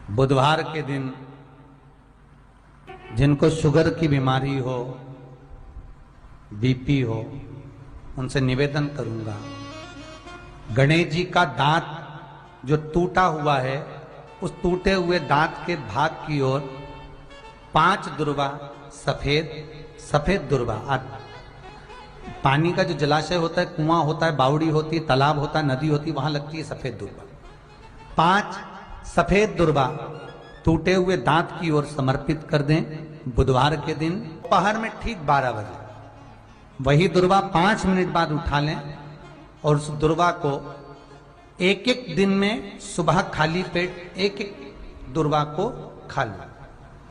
बुधवार के दिन जिनको शुगर की बीमारी हो, बीपी हो, उनसे निवेदन करूंगा, गणेश जी का दांत जो टूटा हुआ है, उस टूटे हुए दांत के भाग की ओर 5 दुर्वा सफेद दुर्वा, पानी का जो जलाशय होता है, कुआं होता है, बावड़ी होती है, तालाब होता है, नदी होती है, वहां लगती है सफेद दुर्वा। 5 सफेद दुर्वा टूटे हुए दांत की ओर समर्पित कर दें बुधवार के दिन दोपहर में ठीक 12 बजे। वही दुर्वा 5 मिनट बाद उठा लें और उस दुर्वा को एक एक दिन में सुबह खाली पेट एक दुर्वा को खा लें।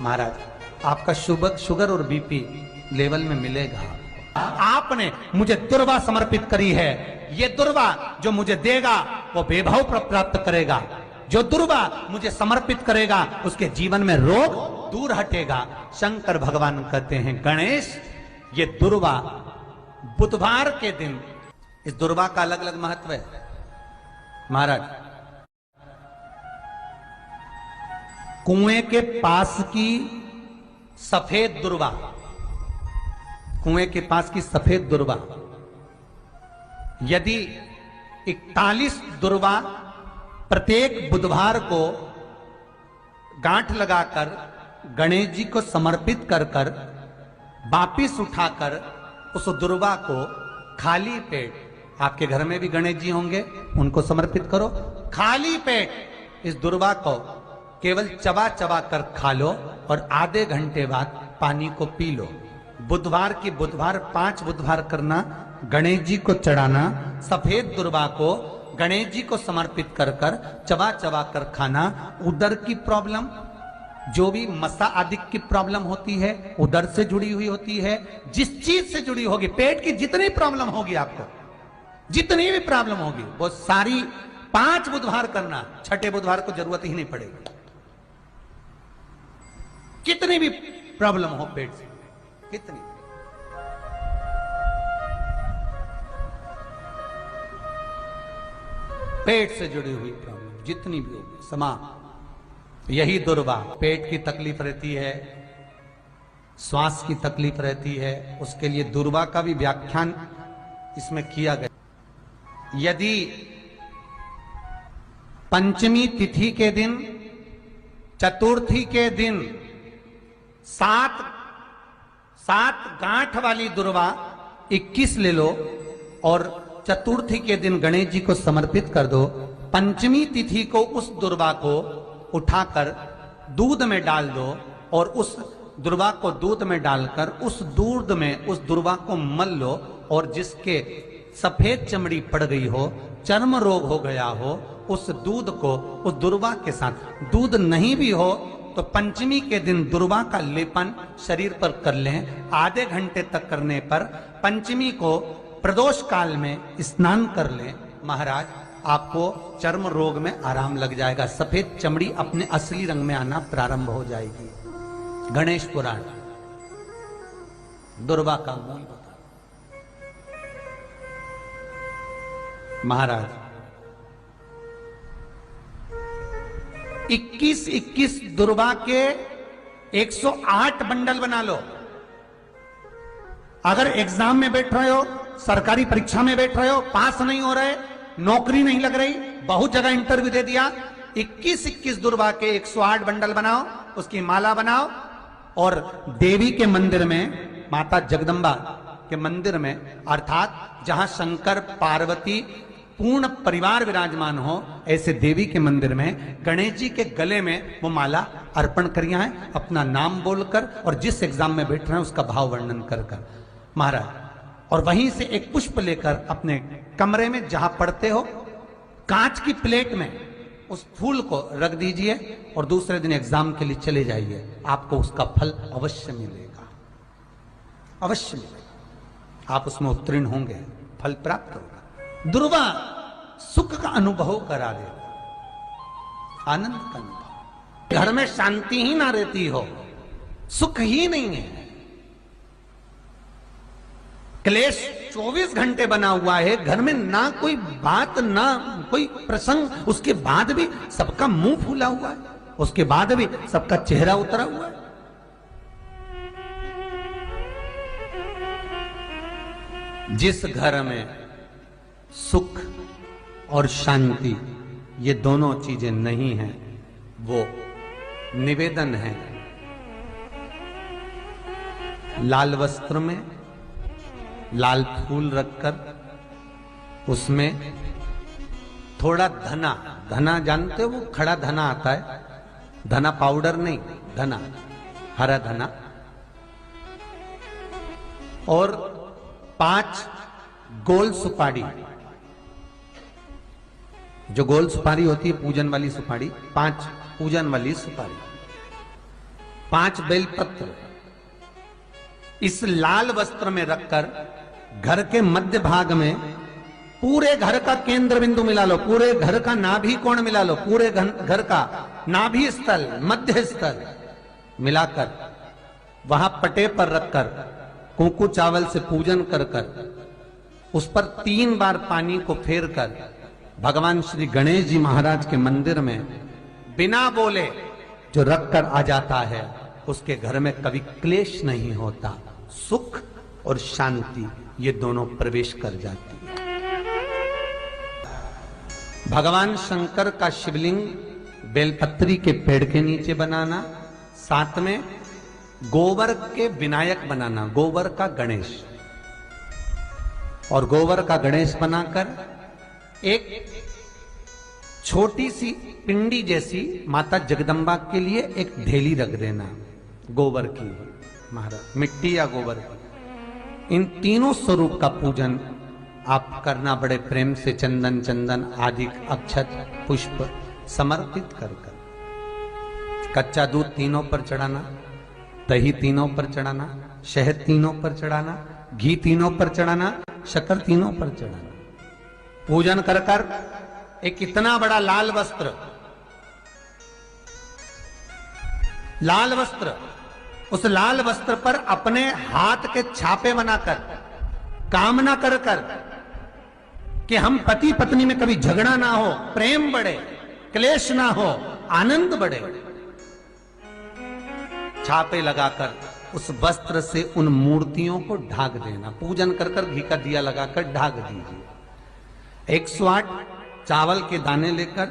महाराज आपका शुगर और बीपी लेवल में मिलेगा। आपने मुझे दुर्वा समर्पित करी है, ये दुर्वा जो मुझे देगा वो वैभव प्राप्त करेगा। जो दुर्वा मुझे समर्पित करेगा उसके जीवन में रोग दूर हटेगा। शंकर भगवान कहते हैं, गणेश ये दुर्वा बुधवार के दिन, इस दुर्वा का अलग अलग महत्व है। महाराज कुएं के पास की सफेद दुर्वा, कुएं के पास की सफेद दुर्वा, यदि 41 दुर्वा प्रत्येक बुधवार को गांठ लगाकर गणेश जी को समर्पित कर कर वापिस उठाकर उस दुर्वा को खाली पेट, आपके घर में भी गणेश जी होंगे, उनको समर्पित करो। खाली पेट इस दुर्वा को केवल चबा चबा कर खा लो और आधे घंटे बाद पानी को पी लो। बुधवार की बुधवार 5 बुधवार करना, गणेश जी को चढ़ाना, सफेद दुर्वा को गणेश जी को समर्पित कर कर चबा चबा कर खाना। उदर की प्रॉब्लम, जो भी मसा आदि की प्रॉब्लम होती है, उदर से जुड़ी हुई होती है, जिस चीज से जुड़ी होगी, पेट की जितनी प्रॉब्लम होगी, आपको जितनी भी प्रॉब्लम होगी, वो सारी 5 बुधवार करना। 6ठे बुधवार को जरूरत ही नहीं पड़ेगी। कितनी भी प्रॉब्लम हो पेट से, कितनी पेट से जुड़ी हुई प्रॉब्लम जितनी भी होगी समाप्त। यही दुर्वा, पेट की तकलीफ रहती है, श्वास की तकलीफ रहती है, उसके लिए दुर्वा का भी व्याख्यान इसमें किया गया। यदि पंचमी तिथि के दिन, चतुर्थी के दिन 7 गांठ वाली दुर्वा 21 ले लो और चतुर्थी के दिन गणेश जी को समर्पित कर दो। पंचमी तिथि को उस दुर्वा को उठाकर दूध में डाल दो और उस दुर्वा को दूध में डालकर उस दूध में उस दुर्वा को मल लो, और जिसके सफेद चमड़ी पड़ गई हो, चर्म रोग हो गया हो, उस दूध को उस दुर्वा के साथ, दूध नहीं भी हो तो पंचमी के दिन दुर्वा का लेपन शरीर पर कर लें। आधे घंटे तक करने पर पंचमी को प्रदोष काल में स्नान कर लें। महाराज आपको चर्म रोग में आराम लग जाएगा, सफेद चमड़ी अपने असली रंग में आना प्रारंभ हो जाएगी। गणेश पुराण दुर्वा का मूल बता। महाराज 21 दुर्वा के 108 बंडल बना लो। अगर एग्जाम में बैठ रहे हो, सरकारी परीक्षा में बैठ रहे हो, पास नहीं हो रहे, नौकरी नहीं लग रही, बहुत जगह इंटरव्यू दे दिया, 21 दुर्वा के 108 बंडल बनाओ, उसकी माला बनाओ और देवी के मंदिर में, माता जगदम्बा के मंदिर में, अर्थात जहां शंकर पार्वती पूर्ण परिवार विराजमान हो, ऐसे देवी के मंदिर में गणेश जी के गले में वो माला अर्पण करिए हैं, अपना नाम बोलकर और जिस एग्जाम में बैठ रहे हैं उसका भाव वर्णन कर कर। महाराज और वहीं से एक पुष्प लेकर अपने कमरे में जहां पढ़ते हो, कांच की प्लेट में उस फूल को रख दीजिए और दूसरे दिन एग्जाम के लिए चले जाइए। आपको उसका फल अवश्य मिलेगा, अवश्य मिलेगा। आप उसमें उत्तीर्ण होंगे, फल प्राप्त होगा। दुर्वा सुख का अनुभव करा देगा, आनंद का अनुभव। घर में शांति ही ना रहती हो, सुख ही नहीं है, क्लेश 24 घंटे बना हुआ है, घर में ना कोई बात, ना कोई प्रसंग, उसके बाद भी सबका मुंह फूला हुआ है। उसके बाद भी सबका चेहरा उतरा हुआ है। जिस घर में सुख और शांति ये दोनों चीजें नहीं हैं, वो निवेदन है लाल वस्त्र में लाल फूल रखकर उसमें थोड़ा धना, धना जानते हो, वो खड़ा धना आता है, धना पाउडर नहीं, धना, हरा धना, और 5 गोल सुपारी, जो गोल सुपारी होती है पूजन वाली सुपारी, 5 पूजन वाली सुपारी, 5 बेलपत्र इस लाल वस्त्र में रखकर घर के मध्य भाग में पूरे घर का केंद्र बिंदु मिला लो, पूरे घर का नाभि कोण मिला लो, पूरे घर का नाभि स्थल, मध्य स्थल मिलाकर वहां पटे पर रखकर कुंकू चावल से पूजन कर कर उस पर 3 बार पानी को फेर कर भगवान श्री गणेश जी महाराज के मंदिर में बिना बोले जो रख कर आ जाता है, उसके घर में कभी क्लेश नहीं होता, सुख और शांति ये दोनों प्रवेश कर जाती है। भगवान शंकर का शिवलिंग बेलपत्री के पेड़ के नीचे बनाना, साथ में गोबर के विनायक बनाना, गोबर का गणेश, और गोबर का गणेश बनाकर एक छोटी सी पिंडी जैसी माता जगदम्बा के लिए एक ढेली रख देना गोबर की, महाराज मिट्टी या गोबर की। इन तीनों स्वरूप का पूजन आप करना बड़े प्रेम से, चंदन चंदन आदि अक्षत पुष्प समर्पित कर कर। कच्चा दूध तीनों पर चढ़ाना, दही तीनों पर चढ़ाना, शहद तीनों पर चढ़ाना, घी तीनों पर चढ़ाना, शक्कर तीनों पर चढ़ाना। पूजन कर कर एक इतना बड़ा लाल वस्त्र, लाल वस्त्र, उस लाल वस्त्र पर अपने हाथ के छापे बनाकर कामना कर कर कि हम पति पत्नी में कभी झगड़ा ना हो, प्रेम बढ़े, क्लेश ना हो, आनंद बढ़े, छापे लगाकर उस वस्त्र से उन मूर्तियों को ढाक देना। पूजन कर कर घी का दिया लगाकर ढाक दीजिए। 108 चावल के दाने लेकर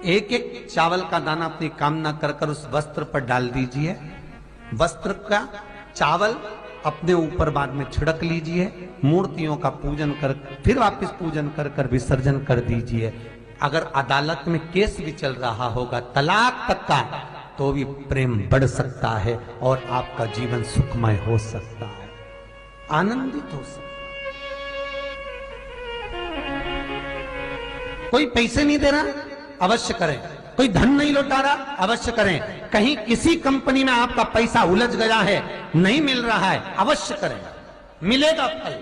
एक एक चावल का दाना अपनी कामना कर कर उस वस्त्र पर डाल दीजिए। वस्त्र का चावल अपने ऊपर बाद में छिड़क लीजिए। मूर्तियों का पूजन कर फिर वापस पूजन कर कर विसर्जन कर दीजिए। अगर अदालत में केस भी चल रहा होगा तलाक तक का, तो भी प्रेम बढ़ सकता है और आपका जीवन सुखमय हो सकता है, आनंदित हो सकता है। कोई पैसे नहीं दे रहा, अवश्य करें। कोई धन नहीं लौटा रहा, अवश्य करें। कहीं किसी कंपनी में आपका पैसा उलझ गया है, नहीं मिल रहा है, अवश्य करें, मिलेगा फल।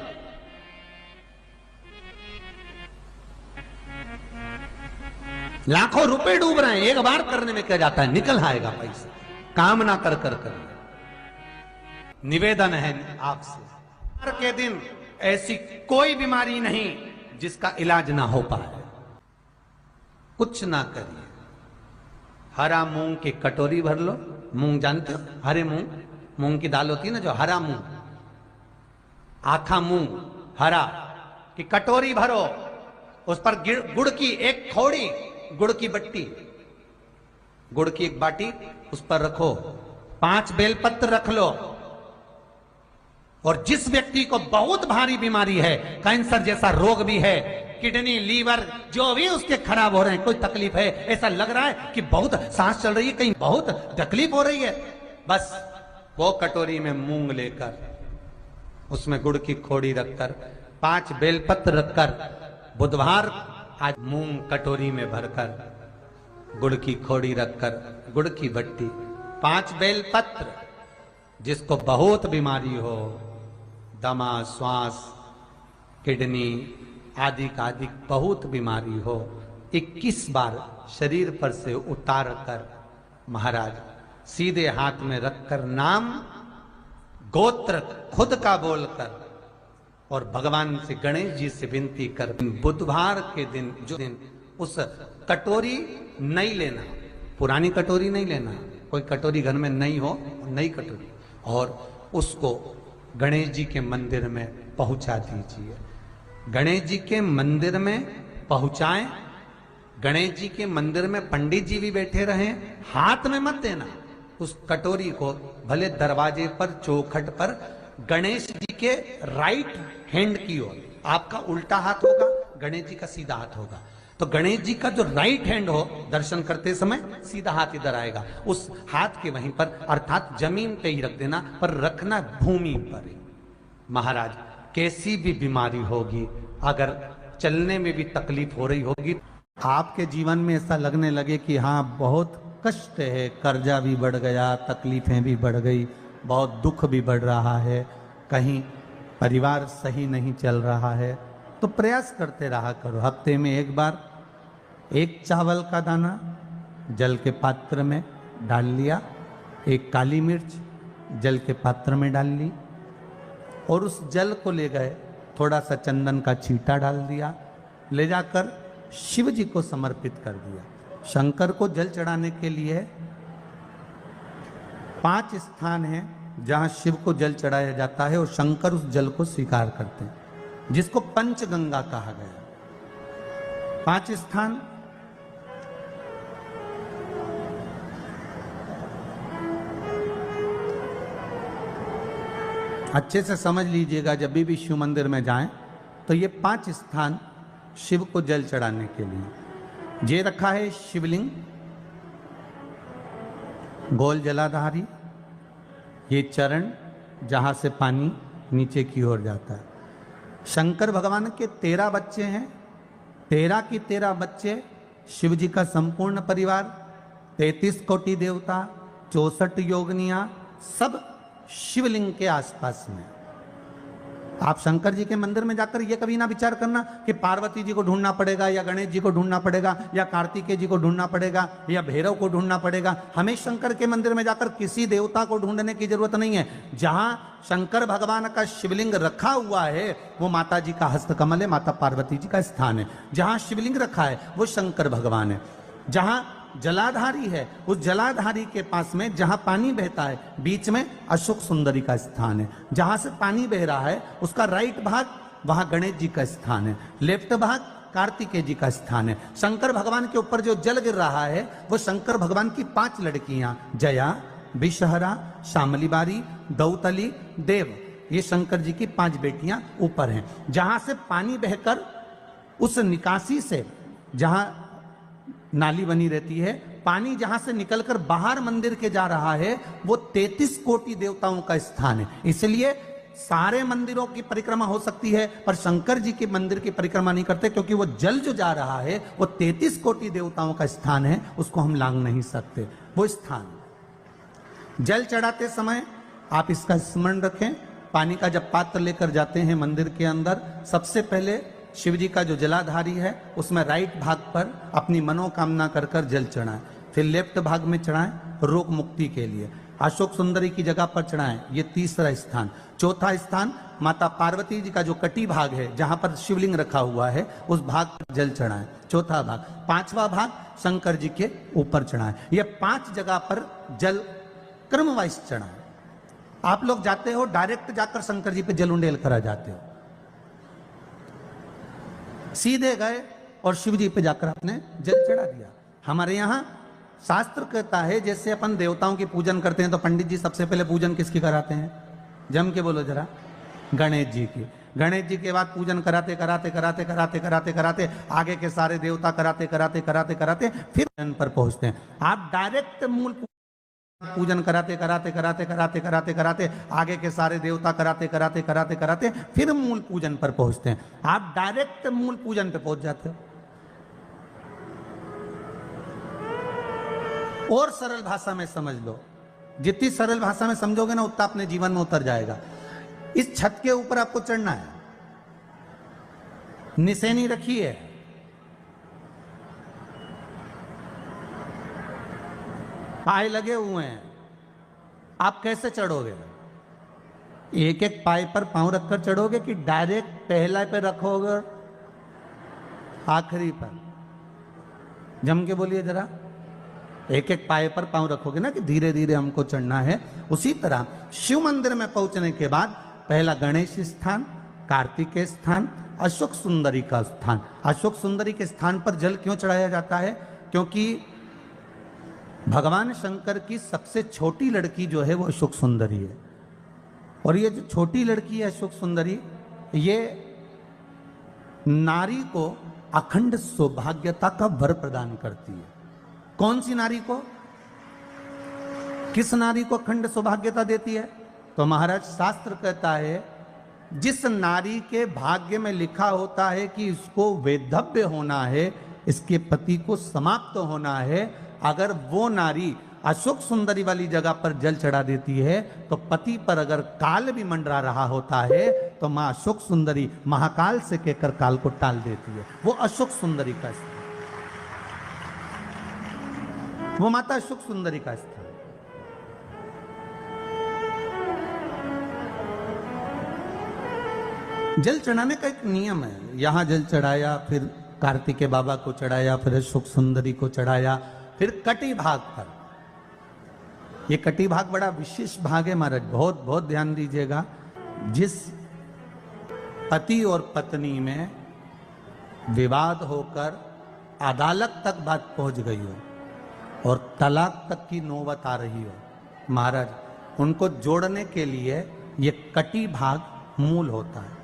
लाखों रुपए डूब रहे हैं, एक बार करने में क्या जाता है, निकल आएगा पैसा। कामना कर कर कर निवेदन है आपसे, हर के दिन ऐसी कोई बीमारी नहीं जिसका इलाज ना हो पाए। कुछ ना करिए, हरा मूंग की कटोरी भर लो। मूंग जानते हो, हरे मूंग, मूंग की दाल होती है ना, जो हरा मूंग, आखा मूंग हरा की कटोरी भरो, उस पर गुड़ की एक थोड़ी, गुड़ की बट्टी, गुड़ की एक बाटी उस पर रखो, 5 बेलपत्र रख लो। और जिस व्यक्ति को बहुत भारी बीमारी है, कैंसर जैसा रोग भी है, किडनी लीवर जो भी उसके खराब हो रहे हैं, कोई तकलीफ है, ऐसा लग रहा है कि बहुत सांस चल रही है, कहीं बहुत तकलीफ हो रही है, बस वो कटोरी में मूंग लेकर उसमें गुड़ की खोड़ी रखकर 5 बेलपत्र रखकर बुधवार आज मूंग कटोरी में भरकर गुड़ की खोड़ी रखकर गुड़ की बट्टी 5 बेलपत्र। जिसको बहुत बीमारी हो, दमा, श्वास, किडनी आदि का आदि बहुत बीमारी हो, 21 बार शरीर पर से उतार कर महाराज सीधे हाथ में रखकर नाम गोत्र खुद का बोलकर और भगवान से गणेश जी से विनती कर बुधवार के दिन, जो दिन उस कटोरी नहीं लेना, पुरानी कटोरी नहीं लेना, कोई कटोरी घर में नहीं हो, नई कटोरी, और उसको गणेश जी के मंदिर में पहुंचा दीजिए। गणेश जी के मंदिर में पहुंचाएं, गणेश जी के मंदिर में पंडित जी भी बैठे रहें, हाथ में मत देना उस कटोरी को, भले दरवाजे पर चौखट पर गणेश जी के राइट हैंड की ओर, आपका उल्टा हाथ होगा, गणेश जी का सीधा हाथ होगा, तो गणेश जी का जो राइट हैंड हो दर्शन करते समय सीधा हाथ इधर आएगा, उस हाथ के वहीं पर अर्थात जमीन पे ही रख देना, पर रखना भूमि पर ही। महाराज कैसी भी बीमारी होगी, अगर चलने में भी तकलीफ हो रही होगी, आपके जीवन में ऐसा लगने लगे कि हाँ बहुत कष्ट है, कर्जा भी बढ़ गया, तकलीफें भी बढ़ गई, बहुत दुख भी बढ़ रहा है, कहीं परिवार सही नहीं चल रहा है, तो प्रयास करते रहा करो। हफ्ते में एक बार एक चावल का दाना जल के पात्र में डाल लिया, एक काली मिर्च जल के पात्र में डाल ली, और उस जल को ले गए, थोड़ा सा चंदन का छींटा डाल दिया, ले जाकर शिव जी को समर्पित कर दिया। शंकर को जल चढ़ाने के लिए 5 स्थान हैं जहां शिव को जल चढ़ाया जाता है, और शंकर उस जल को स्वीकार करते हैं, जिसको पंचगंगा कहा गया। 5 स्थान अच्छे से समझ लीजिएगा, जब भी शिव मंदिर में जाएं तो ये 5 स्थान शिव को जल चढ़ाने के लिए ये रखा है। शिवलिंग, गोल जलाधारी, ये चरण जहां से पानी नीचे की ओर जाता है। शंकर भगवान के 13 बच्चे हैं, 13 की 13 बच्चे, शिव जी का संपूर्ण परिवार, 33 कोटि देवता, 64 योगनियां, सब शिवलिंग के आसपास में। आप शंकर जी के मंदिर में जाकर ये कभी ना विचार करना कि पार्वती जी को ढूंढना पड़ेगा, या गणेश जी को ढूंढना पड़ेगा, या कार्तिकेय जी को ढूंढना पड़ेगा, या भैरव को ढूंढना पड़ेगा। हमें शंकर के मंदिर में जाकर किसी देवता को ढूंढने की जरूरत नहीं है। जहां शंकर भगवान का शिवलिंग रखा हुआ है वो माता जी का हस्तकमल है, माता पार्वती जी का स्थान है। जहां शिवलिंग रखा है वो शंकर भगवान है। जहां जलाधारी है, उस जलाधारी के पास में जहां पानी बहता है, बीच में अशोक सुंदरी का स्थान है। जहां से पानी बह रहा है उसका राइट भाग, वहां गणेश जी का स्थान है, लेफ्ट भाग कार्तिकेय जी का स्थान है। शंकर भगवान के ऊपर जो जल गिर रहा है वो शंकर भगवान की 5 लड़कियां, जया, विषहरा, शामली बारी, दौतली, देव, ये शंकर जी की 5 बेटियां ऊपर हैं। जहां से पानी बहकर उस निकासी से, जहां नाली बनी रहती है, पानी जहां से निकलकर बाहर मंदिर के जा रहा है वो 33 कोटि देवताओं का स्थान है। इसलिए सारे मंदिरों की परिक्रमा हो सकती है, पर शंकर जी के मंदिर की परिक्रमा नहीं करते, क्योंकि वो जल जो जा रहा है वो 33 कोटि देवताओं का स्थान है, उसको हम लांघ नहीं सकते। वो स्थान जल चढ़ाते समय आप इसका स्मरण रखें। पानी का जब पात्र लेकर जाते हैं मंदिर के अंदर, सबसे पहले शिव जी का जो जलाधारी है उसमें राइट भाग पर अपनी मनोकामना कर कर जल चढ़ाएं, फिर लेफ्ट भाग में चढ़ाएं रोग मुक्ति के लिए। अशोक सुंदरी की जगह पर चढ़ाएं, ये तीसरा स्थान। चौथा स्थान माता पार्वती जी का जो कटी भाग है जहां पर शिवलिंग रखा हुआ है उस भाग पर जल चढ़ाएं, चौथा भाग। 5वां भाग शंकर जी के ऊपर चढ़ाएं। ये 5 जगह पर जल क्रमवाइज चढ़ाएं। आप लोग जाते हो डायरेक्ट जाकर शंकर जी पे जल उंडेल करा जाते हो, सीधे गए और शिव जी पे जाकर आपने जल चढ़ा दिया। हमारे यहाँ शास्त्र कहता है जैसे अपन देवताओं की पूजन करते हैं तो पंडित जी सबसे पहले पूजन किसकी कराते हैं? जम के बोलो जरा, गणेश जी की। गणेश जी के बाद पूजन कराते कराते कराते कराते कराते कराते आगे के सारे देवता कराते कराते कराते कराते फिर जन पर पहुंचते हैं। आप डायरेक्ट मूल पूजन कराते कराते कराते कराते कराते कराते आगे के सारे देवता कराते कराते कराते कराते फिर मूल पूजन पर पहुंचते हैं। आप डायरेक्ट मूल पूजन पे पहुंच जाते हो। और सरल भाषा में समझ लो, जितनी सरल भाषा में समझोगे ना उतना अपने जीवन में उतर जाएगा। इस छत के ऊपर आपको चढ़ना है, निशानी रखी है, पाए लगे हुए हैं, आप कैसे चढ़ोगे? एक एक पाए पर पांव रखकर चढ़ोगे कि डायरेक्ट पहला पे रखोगे आखिरी पर? जम के बोलिए जरा। एक एक पाए पर पांव रखोगे ना कि धीरे धीरे हमको चढ़ना है। उसी तरह शिव मंदिर में पहुंचने के बाद पहला गणेश स्थान, कार्तिकेय स्थान, अशोक सुंदरी का स्थान। अशोक सुंदरी के स्थान पर जल क्यों चढ़ाया जाता है? क्योंकि भगवान शंकर की सबसे छोटी लड़की जो है वो अशोक सुंदरी है। और ये जो छोटी लड़की है अशोक सुंदरी, ये नारी को अखंड सौभाग्यता का वर प्रदान करती है। कौन सी नारी को? किस नारी को अखंड सौभाग्यता देती है? तो महाराज शास्त्र कहता है जिस नारी के भाग्य में लिखा होता है कि इसको वैधव्य होना है, इसके पति को समाप्त होना है, अगर वो नारी अशोक सुंदरी वाली जगह पर जल चढ़ा देती है तो पति पर अगर काल भी मंडरा रहा होता है तो मां अशोक सुंदरी महाकाल से कहकर काल को टाल देती है। वो अशोक सुंदरी का स्थान, वो माता अशोक सुंदरी का स्थान। जल चढ़ाने का एक नियम है। यहां जल चढ़ाया, फिर कार्तिकेय बाबा को चढ़ाया, फिर अशोक सुंदरी को चढ़ाया, फिर कटी भाग पर। ये कटी भाग बड़ा विशेष भाग है महाराज, बहुत बहुत ध्यान दीजिएगा। जिस पति और पत्नी में विवाद होकर अदालत तक बात पहुंच गई हो और तलाक तक की नौबत आ रही हो, महाराज उनको जोड़ने के लिए ये कटी भाग मूल होता है।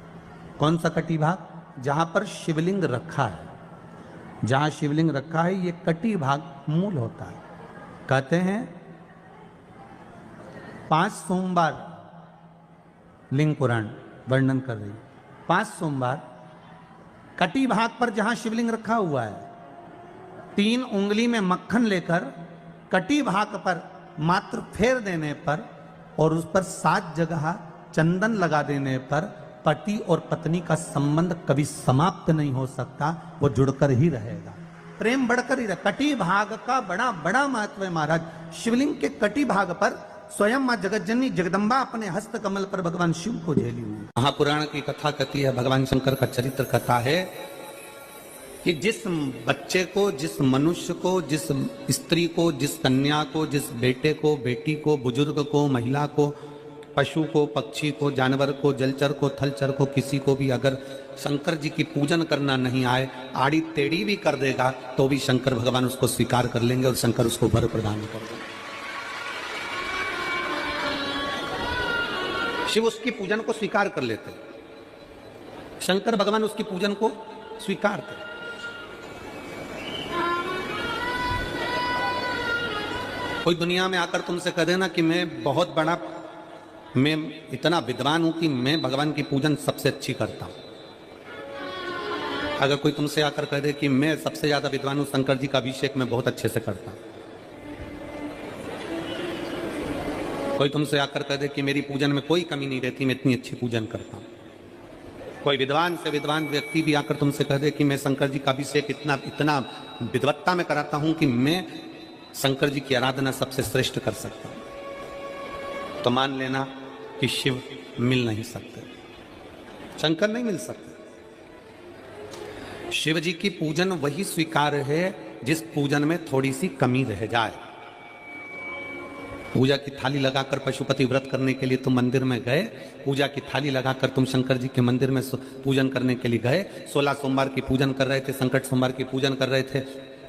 कौन सा कटी भाग? जहां पर शिवलिंग रखा है, जहां शिवलिंग रखा है ये कटी भाग मूल होता है। कहते हैं 5 सोमवार लिंग पुराण वर्णन कर रही है, 5 सोमवार कटी भाग पर जहां शिवलिंग रखा हुआ है, 3 उंगली में मक्खन लेकर कटी भाग पर मात्र फेर देने पर और उस पर 7 जगह चंदन लगा देने पर पति और पत्नी का संबंध कभी समाप्त नहीं हो सकता, वो जुड़कर ही रहेगा, प्रेम बढ़कर ही रहेगा। कटी भाग का बड़ा बड़ा महत्व है महाराज। शिवलिंग के कटी भाग पर स्वयं मां जगतजननी जगदम्बा अपने हस्त कमल पर भगवान शिव को झेली हुई। महापुराण की कथा कहती है, भगवान शंकर का चरित्र कथा है कि जिस बच्चे को, जिस मनुष्य को, जिस स्त्री को, जिस कन्या को, जिस बेटे को, बेटी को, बुजुर्ग को, महिला को, पशु को, पक्षी को, जानवर को, जलचर को, थलचर को, किसी को भी अगर शंकर जी की पूजन करना नहीं आए, आड़ी टेढ़ी भी कर देगा तो भी शंकर भगवान उसको स्वीकार कर लेंगे और शंकर उसको वर प्रदान कर देंगे। शिव उसकी पूजन को स्वीकार कर लेते, शंकर भगवान उसकी पूजन को स्वीकार करते। कोई दुनिया में आकर तुमसे कह देना कि मैं इतना विद्वान हूं कि मैं भगवान की पूजन सबसे अच्छी करता हूं। अगर कोई तुमसे आकर कह दे कि मैं सबसे ज्यादा विद्वान हूं, शंकर जी का अभिषेक मैं बहुत अच्छे से करता हूं। कोई तुमसे आकर कह दे कि मेरी पूजन में कोई कमी नहीं रहती, मैं इतनी अच्छी पूजन करता हूं। कोई विद्वान से विद्वान व्यक्ति भी आकर तुमसे कह दे कि मैं शंकर जी का अभिषेक इतना विद्वत्ता में कराता हूं कि मैं शंकर जी की आराधना सबसे श्रेष्ठ कर सकता हूं, तो मान लेना कि शिव मिल नहीं सकते, शंकर नहीं मिल सकते। शिव जी की पूजन वही स्वीकार है जिस पूजन में थोड़ी सी कमी रह जाए। पूजा की थाली लगाकर पशुपति व्रत करने के लिए तुम मंदिर में गए, पूजा की थाली लगाकर तुम शंकर जी के मंदिर में पूजन करने के लिए गए, 16 सोमवार की पूजन कर रहे थे, संकट सोमवार की पूजन कर रहे थे,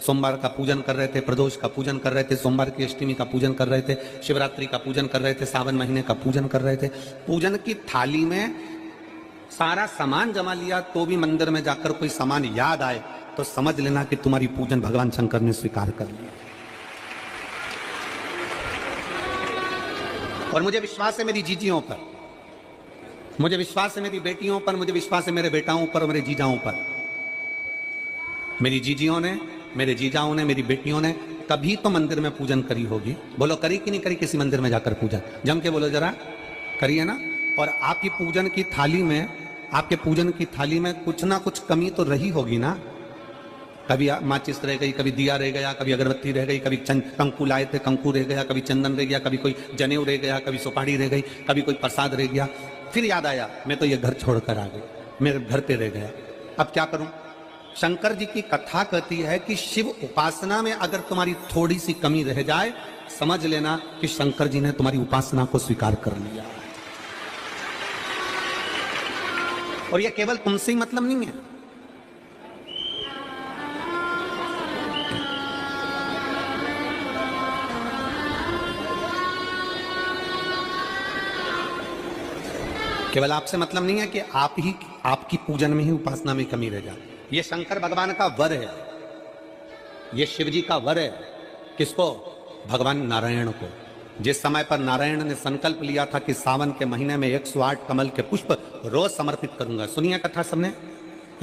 सोमवार का पूजन कर रहे थे, प्रदोष का पूजन कर रहे थे, सोमवार की अष्टमी का पूजन कर रहे थे, शिवरात्रि का पूजन कर रहे थे, सावन महीने का पूजन कर रहे थे। पूजन की थाली में सारा सामान जमा लिया तो भी मंदिर में जाकर कोई सामान याद आए तो समझ लेना कि तुम्हारी पूजन भगवान शंकर ने स्वीकार कर लिया। और मुझे विश्वास है मेरी जीजियों पर, मुझे विश्वास है मेरी बेटियों पर, मुझे विश्वास है मेरे बेटाओं पर और मेरे जीजाओं पर। मेरी जीजियों ने, मेरे जीजाओं ने, मेरी बेटियों ने कभी तो मंदिर में पूजन करी होगी। बोलो करी कि नहीं करी किसी मंदिर में जाकर पूजन? जम के बोलो जरा, करी है ना? और आपकी पूजन की थाली में, आपके पूजन की थाली में कुछ ना कुछ कमी तो रही होगी ना। कभी माचिस रह गई, कभी दिया रह गया, कभी अगरबत्ती रह गई, कभी कंकु लाए थे कंकु रह गया, कभी चंदन रह गया, कभी कोई जनेऊ रह गया, कभी सुपारी रह गई, कभी कोई प्रसाद रह गया। फिर याद आया मैं तो ये घर छोड़कर आ गई, मेरे घर पे रह गया, अब क्या करूं? शंकर जी की कथा कहती है कि शिव उपासना में अगर तुम्हारी थोड़ी सी कमी रह जाए, समझ लेना कि शंकर जी ने तुम्हारी उपासना को स्वीकार कर लिया। और यह केवल तुमसे ही मतलब नहीं है, केवल आपसे मतलब नहीं है कि आपकी पूजन में ही उपासना में कमी रह जाए। ये शंकर भगवान का वर है, ये शिव जी का वर है। किसको? भगवान नारायण को। जिस समय पर नारायण ने संकल्प लिया था कि सावन के महीने में 108 कमल के पुष्प रोज समर्पित करूंगा। सुनिए कथा सबने,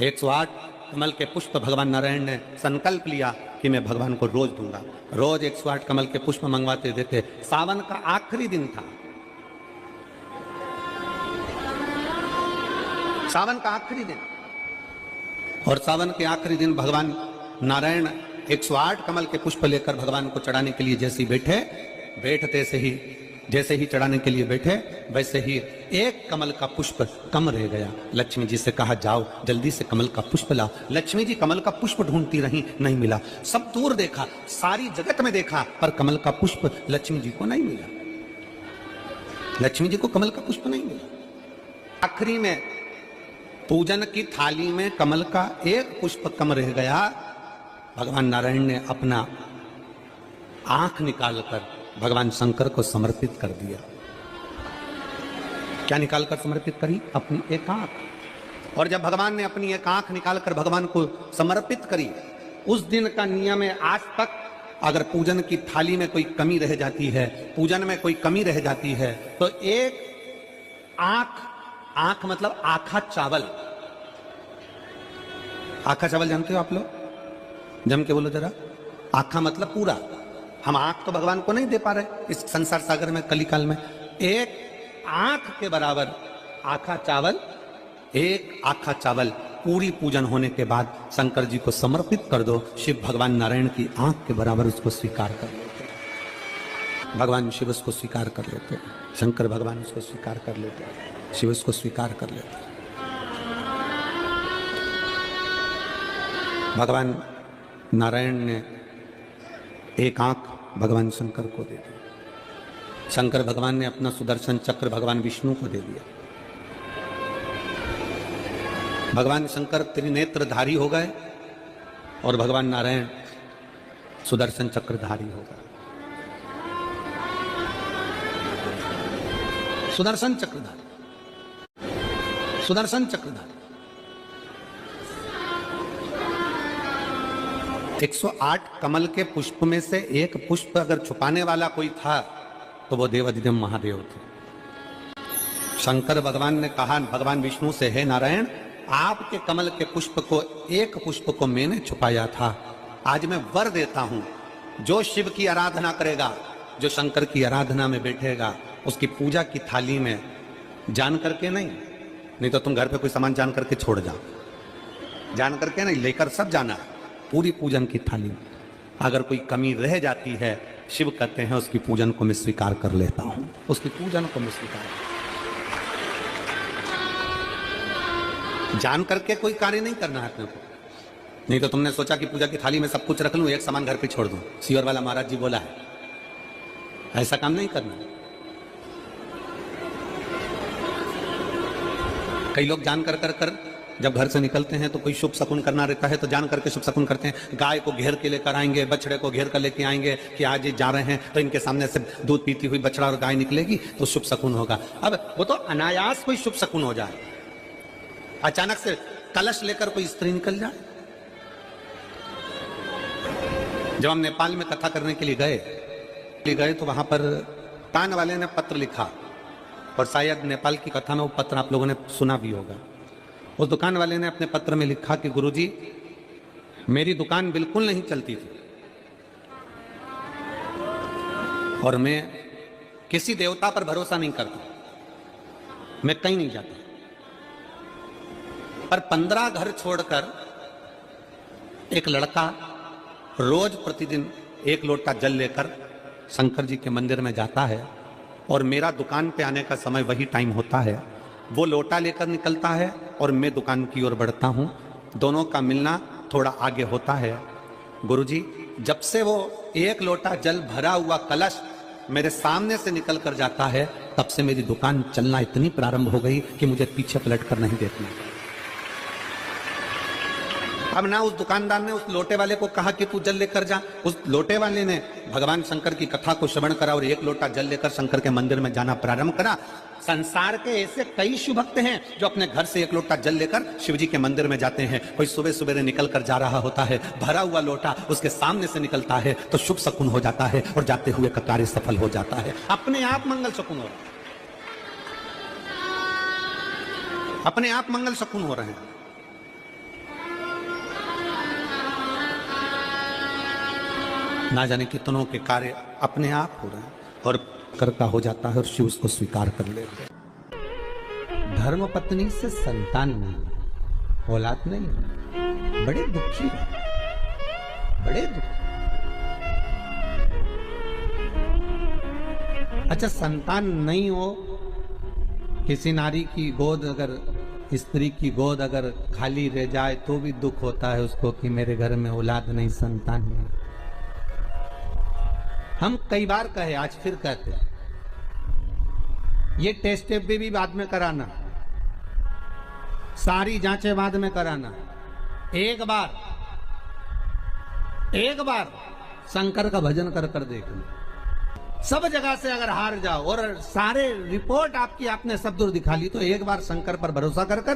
108 कमल के पुष्प भगवान नारायण ने संकल्प लिया कि मैं भगवान को रोज दूंगा। रोज 108 कमल के पुष्प मंगवाते देते। सावन का आखिरी दिन था, सावन का आखिरी दिन, और सावन के आखिरी दिन भगवान नारायण 108 कमल के पुष्प लेकर भगवान को चढ़ाने के लिए जैसे ही चढ़ाने के लिए बैठे, वैसे ही एक कमल का पुष्प कम रह गया। लक्ष्मी जी से कहा, जाओ जल्दी से कमल का पुष्प लाओ। लक्ष्मी जी कमल का पुष्प ढूंढती रही, नहीं मिला। सब दूर देखा, सारी जगत में देखा, पर कमल का पुष्प लक्ष्मी जी को नहीं मिला। लक्ष्मी जी को कमल का पुष्प नहीं मिला। आखिरी में पूजन की थाली में कमल का एक पुष्प कम रह गया। भगवान नारायण ने अपना आंख निकालकर भगवान शंकर को समर्पित कर दिया। क्या निकालकर समर्पित करी? अपनी एक आंख। और जब भगवान ने अपनी एक आंख निकालकर भगवान को समर्पित करी, उस दिन का नियम है आज तक, अगर पूजन की थाली में कोई कमी रह जाती है, पूजन में कोई कमी रह जाती है, तो एक आंख मतलब आखा चावल। आखा चावल जानते हो आप लोग? जम के बोलो जरा। आखा मतलब पूरा। हम आंख तो भगवान को नहीं दे पा रहे इस संसार सागर में, कलिकाल में। एक आंख के बराबर आखा चावल, एक आखा चावल पूरी पूजन होने के बाद शंकर जी को समर्पित कर दो। शिव भगवान नारायण की आंख के बराबर उसको स्वीकार कर लेते। भगवान शिव उसको स्वीकार कर लेते, शंकर भगवान उसको स्वीकार कर लेते, शिव उसको स्वीकार कर लेते। भगवान नारायण ने एक आंख भगवान शंकर को दे दी। शंकर भगवान ने अपना सुदर्शन चक्र भगवान विष्णु को दे दिया। भगवान शंकर त्रिनेत्रधारी हो गए और भगवान नारायण सुदर्शन चक्रधारी हो गए। सुदर्शन चक्रधारी, सुदर्शन चक्रधारी। 108 कमल के पुष्प में से एक पुष्प अगर छुपाने वाला कोई था तो वो देवाधिदेव महादेव थे। शंकर भगवान ने कहा भगवान विष्णु से, हे नारायण, आपके कमल के पुष्प को, एक पुष्प को मैंने छुपाया था। आज मैं वर देता हूं, जो शिव की आराधना करेगा, जो शंकर की आराधना में बैठेगा, उसकी पूजा की थाली में जान करके नहीं तो तुम घर पे कोई सामान जान करके छोड़ जाओ, जान करके नहीं, लेकर सब जाना। पूरी पूजन की थाली में अगर कोई कमी रह जाती है, शिव कहते हैं उसकी पूजन को मैं स्वीकार कर लेता हूं, उसकी पूजन को मैं स्वीकार। जान करके कोई कार्य नहीं करना है अपने को। नहीं तो तुमने सोचा कि पूजा की थाली में सब कुछ रख लूं, एक सामान घर पे छोड़ दूं। सीवर वाला महाराज जी बोला है, ऐसा काम नहीं करना। कई लोग जान कर जब घर से निकलते हैं तो कोई शुभ शकुन करना रहता है तो जान करके शुभ शकुन करते हैं। गाय को घेर के लेकर आएंगे, बछड़े को घेर कर लेके आएंगे कि आज ये जा रहे हैं तो इनके सामने से दूध पीती हुई बछड़ा और गाय निकलेगी तो शुभ शकुन होगा। अब वो तो अनायास कोई शुभ शकुन हो जाए, अचानक से कलश लेकर कोई स्त्री निकल जाए। जब हम नेपाल में कथा करने के लिए गए तो वहां पर कान वाले ने पत्र लिखा, और शायद नेपाल की कथा में वो पत्र आप लोगों ने सुना भी होगा। उस दुकान वाले ने अपने पत्र में लिखा कि गुरुजी, मेरी दुकान बिल्कुल नहीं चलती थी और मैं किसी देवता पर भरोसा नहीं करता, मैं कहीं नहीं जाता, पर 15 घर छोड़कर एक लड़का रोज प्रतिदिन 1 लोटा जल लेकर शंकर जी के मंदिर में जाता है और मेरा दुकान पे आने का समय वही टाइम होता है। वो लोटा लेकर निकलता है और मैं दुकान की ओर बढ़ता हूं। दोनों का मिलना थोड़ा आगे होता है, गुरुजी जब से वो एक लोटा जल भरा हुआ कलश मेरे सामने से निकल कर जाता है, तब से मेरी दुकान चलना इतनी प्रारंभ हो गई कि मुझे पीछे पलट कर नहीं देखना। अब ना उस दुकानदार ने उस लोटे वाले को कहा कि तू जल लेकर जा, उस लोटे वाले ने भगवान शंकर की कथा को श्रवण करा और एक लोटा जल लेकर शंकर के मंदिर में जाना प्रारंभ करा। संसार के ऐसे कई शिव भक्त हैं जो अपने घर से एक लोटा जल लेकर शिव जी के मंदिर में जाते हैं। कोई सुबह सुबह निकल कर जा रहा होता है, भरा हुआ लोटा उसके सामने से निकलता है तो शुभ शकुन हो जाता है और जाते हुए का कार्य सफल हो जाता है। अपने आप मंगल शकुन हो रहा है, अपने आप मंगल शकुन हो रहे हैं। ना जाने कितनों के कार्य अपने आप हो रहे हैं और करता हो जाता है और शिव उसको स्वीकार कर लेते हैं। धर्म पत्नी से संतान नहीं, औलाद नहीं, बड़े दुखी है, बड़े दुखी। अच्छा संतान नहीं हो, किसी नारी की गोद अगर, स्त्री की गोद अगर खाली रह जाए तो भी दुख होता है उसको कि मेरे घर में औलाद नहीं, संतान नहीं। हम कई बार कहे, आज फिर कहते हैं, ये टेस्ट भी बाद में कराना, सारी जांचें बाद में कराना। एक बार शंकर का भजन कर कर देखना। सब जगह से अगर हार जाओ और सारे रिपोर्ट आपकी आपने सब दूर दिखा ली, तो एक बार शंकर पर भरोसा कर कर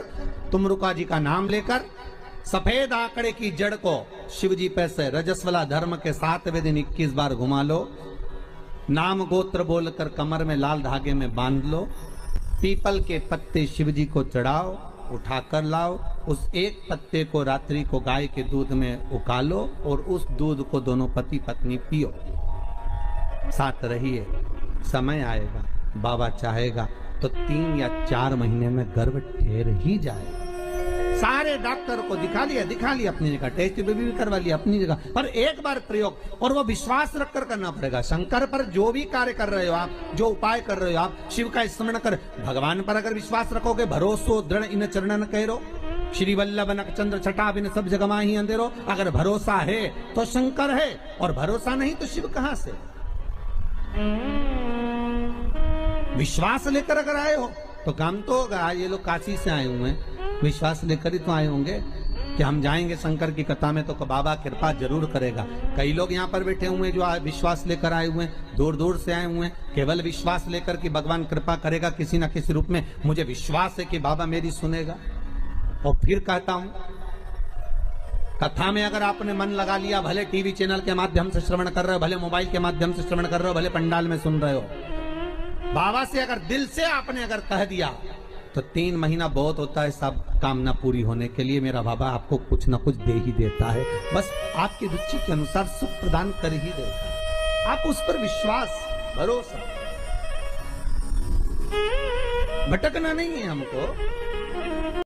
तुम रुका जी का नाम लेकर सफेद आंकड़े की जड़ को शिव जी पे से रजस्वला धर्म के 7वें दिन 21 बार घुमा लो, नाम गोत्र बोलकर कमर में लाल धागे में बांध लो, पीपल के पत्ते शिव जी को चढ़ाओ, उठाकर लाओ, उस एक पत्ते को रात्रि को गाय के दूध में उकालो और उस दूध को दोनों पति पत्नी पियो, साथ रहिए। समय आएगा, बाबा चाहेगा तो 3 या 4 महीने में गर्भ ठहर ही जाएगा। सारे डॉक्टर को दिखा लिया अपनी जगह, टेस्ट भी करवा लिया अपनी जगह, पर एक बार प्रयोग, और वो विश्वास रखकर करना पड़ेगा। शंकर पर जो भी कार्य कर रहे हो आप, जो उपाय कर रहे हो आप, शिव का स्मरण कर, भगवान पर अगर विश्वास रखोगे, भरोसो दृढ़ इन चरणन कहो, श्री वल्लभ नक चंद्र छटा बिन सब जगमा ही अंधेरो। अगर भरोसा है तो शंकर है, और भरोसा नहीं तो शिव कहां से। विश्वास लेकर अगर आए हो तो काम तो होगा। ये लोग काशी से आए हुए हैं, विश्वास लेकर ही तो आए होंगे कि हम जाएंगे शंकर की कथा में तो बाबा कृपा जरूर करेगा। कई लोग यहाँ पर बैठे हुए हैं जो विश्वास लेकर आए हुए हैं, दूर दूर से आए हुए हैं, केवल विश्वास लेकर कि भगवान कृपा करेगा किसी ना किसी रूप में, मुझे विश्वास है कि बाबा मेरी सुनेगा। और फिर कहता हूं, कथा में अगर आपने मन लगा लिया, भले टीवी चैनल के माध्यम से श्रवण कर रहे हो, भले मोबाइल के माध्यम से श्रवण कर रहे हो, भले पंडाल में सुन रहे हो, बाबा से अगर दिल से आपने अगर कह दिया तो 3 महीना बहुत होता है सब कामना पूरी होने के लिए। मेरा बाबा आपको कुछ ना कुछ दे ही देता है, बस आपकी रुचि के अनुसार सुख प्रदान कर ही देता है। आप उस पर विश्वास, भरोसा, भटकना नहीं है हमको।